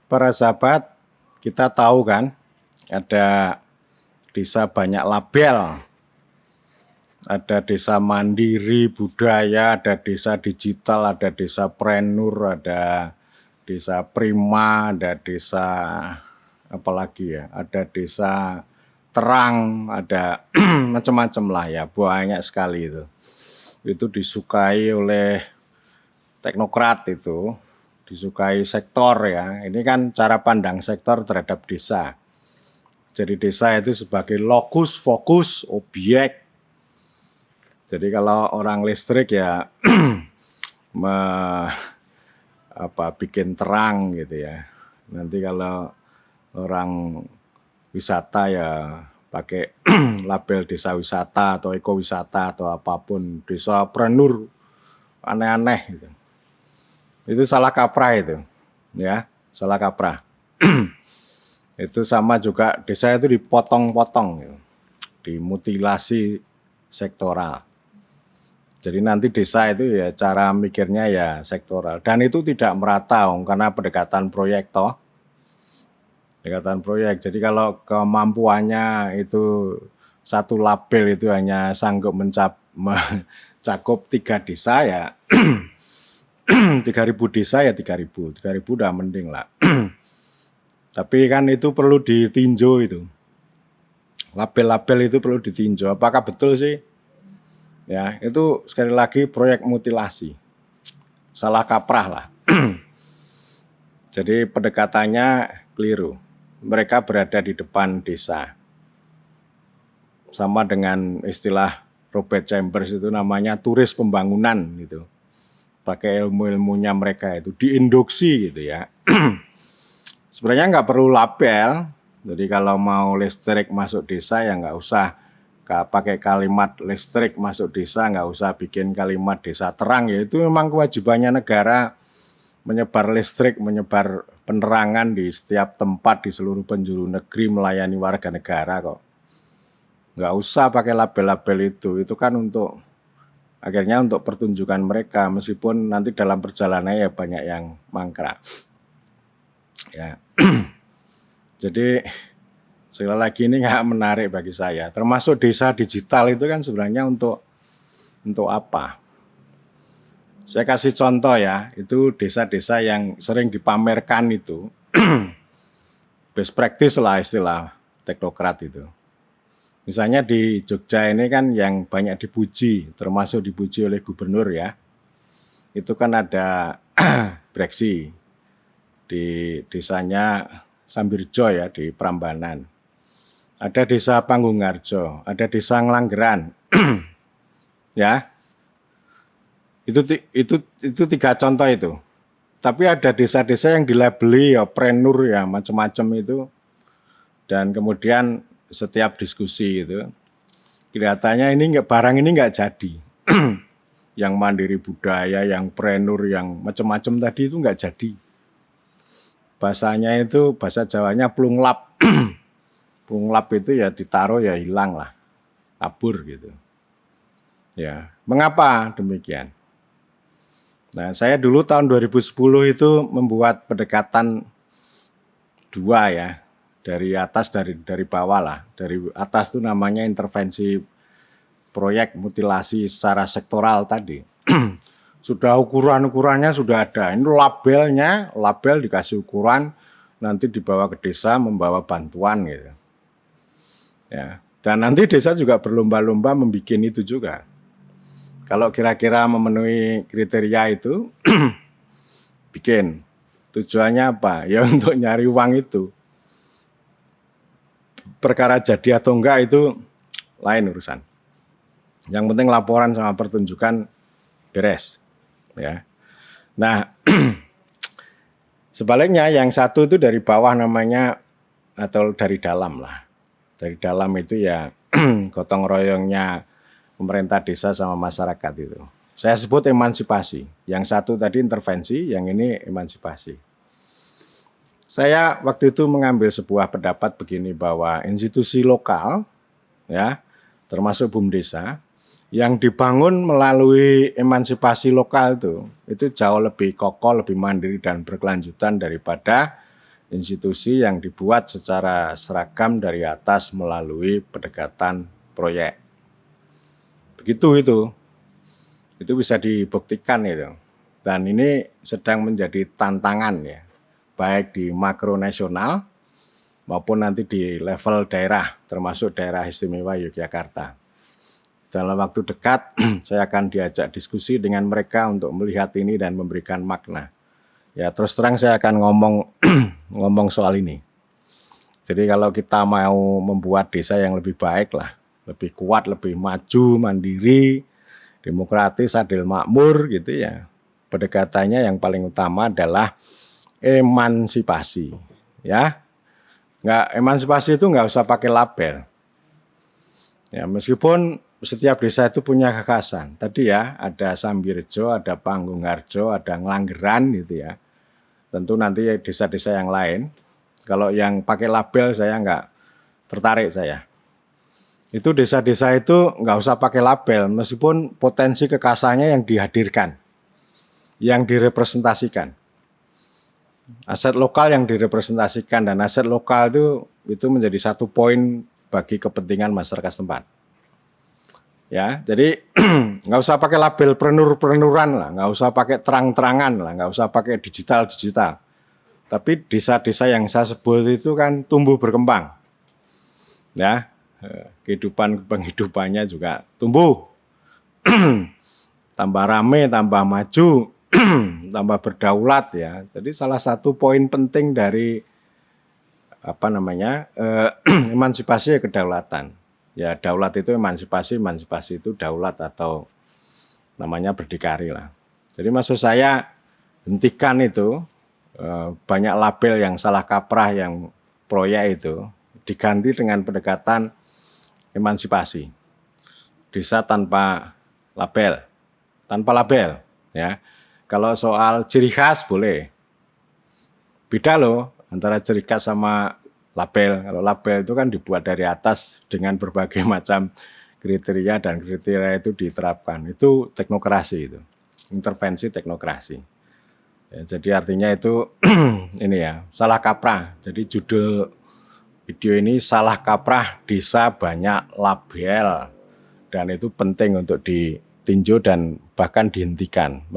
para sahabat, kita tahu kan ada desa banyak label, ada desa mandiri budaya, ada desa digital, ada desa preneur, ada desa prima, ada desa apalagi ya, ada desa terang, ada macam-macam lah ya, banyak sekali itu. Itu disukai oleh teknokrat itu, disukai sektor ya. Ini kan cara pandang sektor terhadap desa. Jadi desa itu sebagai lokus, fokus, objek. Jadi kalau orang listrik ya bikin terang gitu ya. Nanti kalau orang wisata ya pakai label desa wisata atau ekowisata atau apapun, desa preneur, aneh-aneh gitu. Itu salah kaprah itu, ya, salah kaprah. Itu sama juga desa itu dipotong-potong, gitu. Dimutilasi sektoral. Jadi nanti desa itu ya cara mikirnya ya sektoral. Dan itu tidak merata, karena pendekatan proyek toh. Pendekatan proyek. Jadi kalau kemampuannya itu satu label itu hanya sanggup mencakup 3 desa ya 3.000 desa ya 3.000 udah mending lah. Tapi kan itu perlu ditinjau itu. Label-label itu perlu ditinjau. Apakah betul sih? Ya, itu sekali lagi proyek mutilasi. Salah kaprah lah. Jadi pendekatannya keliru. Mereka berada di depan desa. Sama dengan istilah Robert Chambers itu namanya turis pembangunan gitu. Pakai ilmu-ilmunya mereka itu diinduksi gitu ya. Sebenarnya nggak perlu label. Jadi kalau mau listrik masuk desa ya nggak usah pakai kalimat listrik masuk desa, nggak usah bikin kalimat desa terang ya. Itu memang kewajibannya negara menyebar listrik, menyebar penerangan di setiap tempat di seluruh penjuru negeri, melayani warga negara kok. Nggak usah pakai label-label itu kan untuk akhirnya untuk pertunjukan mereka, meskipun nanti dalam perjalanannya ya banyak yang mangkrak. Ya. Jadi sekali lagi ini nggak menarik bagi saya. Termasuk desa digital itu kan sebenarnya untuk apa? Saya kasih contoh ya, itu desa-desa yang sering dipamerkan itu best practice lah istilah teknokrat itu. Misalnya di Jogja ini kan yang banyak dipuji, termasuk dipuji oleh gubernur ya. Itu kan ada Breksi di desanya Sambirjo ya di Prambanan. Ada desa Panggungarjo, ada desa Ngelanggeran. Ya. Itu 3 contoh itu. Tapi ada desa-desa yang dilabeli ya preneur ya macam-macam itu. Dan kemudian setiap diskusi itu kelihatannya barang ini nggak jadi. Yang mandiri budaya, yang preneur, yang macam-macam tadi itu nggak jadi. Bahasanya itu bahasa Jawanya plunglap. Plunglap itu ya ditaruh ya hilang lah, kabur gitu. Ya, mengapa demikian? Nah, saya dulu tahun 2010 itu membuat pendekatan 2 ya. Dari atas, dari bawah lah. Dari atas itu namanya intervensi proyek mutilasi secara sektoral tadi. Sudah ukurannya sudah ada. Ini label dikasih ukuran, nanti dibawa ke desa membawa bantuan gitu. Ya. Dan nanti desa juga berlomba-lomba membuat itu juga. Kalau kira-kira memenuhi kriteria itu, bikin. Tujuannya apa? Ya untuk nyari uang itu. Perkara jadi atau enggak itu lain urusan. Yang penting laporan sama pertunjukan beres. Ya. Nah, sebaliknya yang satu itu dari bawah namanya atau dari dalam lah. Dari dalam itu ya gotong royongnya pemerintah desa sama masyarakat itu. Saya sebut emansipasi. Yang satu tadi intervensi, yang ini emansipasi. Saya waktu itu mengambil sebuah pendapat begini bahwa institusi lokal, ya, termasuk BUMDesa, yang dibangun melalui emansipasi lokal itu jauh lebih kokoh, lebih mandiri dan berkelanjutan daripada institusi yang dibuat secara seragam dari atas melalui pendekatan proyek. Begitu itu bisa dibuktikan itu. Dan ini sedang menjadi tantangan ya, baik di makro nasional maupun nanti di level daerah, termasuk daerah istimewa Yogyakarta. Dalam waktu dekat saya akan diajak diskusi dengan mereka untuk melihat ini dan memberikan makna. Ya terus terang saya akan ngomong soal ini. Jadi kalau kita mau membuat desa yang lebih baik lah, lebih kuat, lebih maju, mandiri, demokratis, adil, makmur gitu ya. Pendekatannya yang paling utama adalah emansipasi. Ya, emansipasi itu nggak usah pakai label. Ya, meskipun setiap desa itu punya kekhasan. Tadi ya ada Sambirjo, ada Panggung-Harjo, ada Nglanggeran gitu ya. Tentu nanti desa-desa yang lain. Kalau yang pakai label saya nggak tertarik saya. Itu desa-desa itu nggak usah pakai label, meskipun potensi kekhasannya yang dihadirkan, yang direpresentasikan. Aset lokal yang direpresentasikan dan aset lokal itu menjadi satu poin bagi kepentingan masyarakat setempat. Ya, jadi nggak usah pakai label prenuran lah, nggak usah pakai terang-terangan lah, nggak usah pakai digital. Tapi desa-desa yang saya sebut itu kan tumbuh berkembang, ya, penghidupannya juga tumbuh, tambah rame, tambah maju, tambah berdaulat ya. Jadi salah satu poin penting dari emansipasi kedaulatan. Ya daulat itu emansipasi itu daulat atau namanya berdikari lah. Jadi maksud saya hentikan itu banyak label yang salah kaprah yang proyek itu diganti dengan pendekatan emansipasi. Desa tanpa label ya. Kalau soal ciri khas boleh. Beda loh antara ciri khas sama label. Kalau label itu kan dibuat dari atas dengan berbagai macam kriteria dan kriteria itu diterapkan. Itu teknokrasi itu. Intervensi teknokrasi. Ya, jadi artinya itu ini ya, salah kaprah. Jadi judul video ini salah kaprah desa banyak label. Dan itu penting untuk ditinjau dan bahkan dihentikan.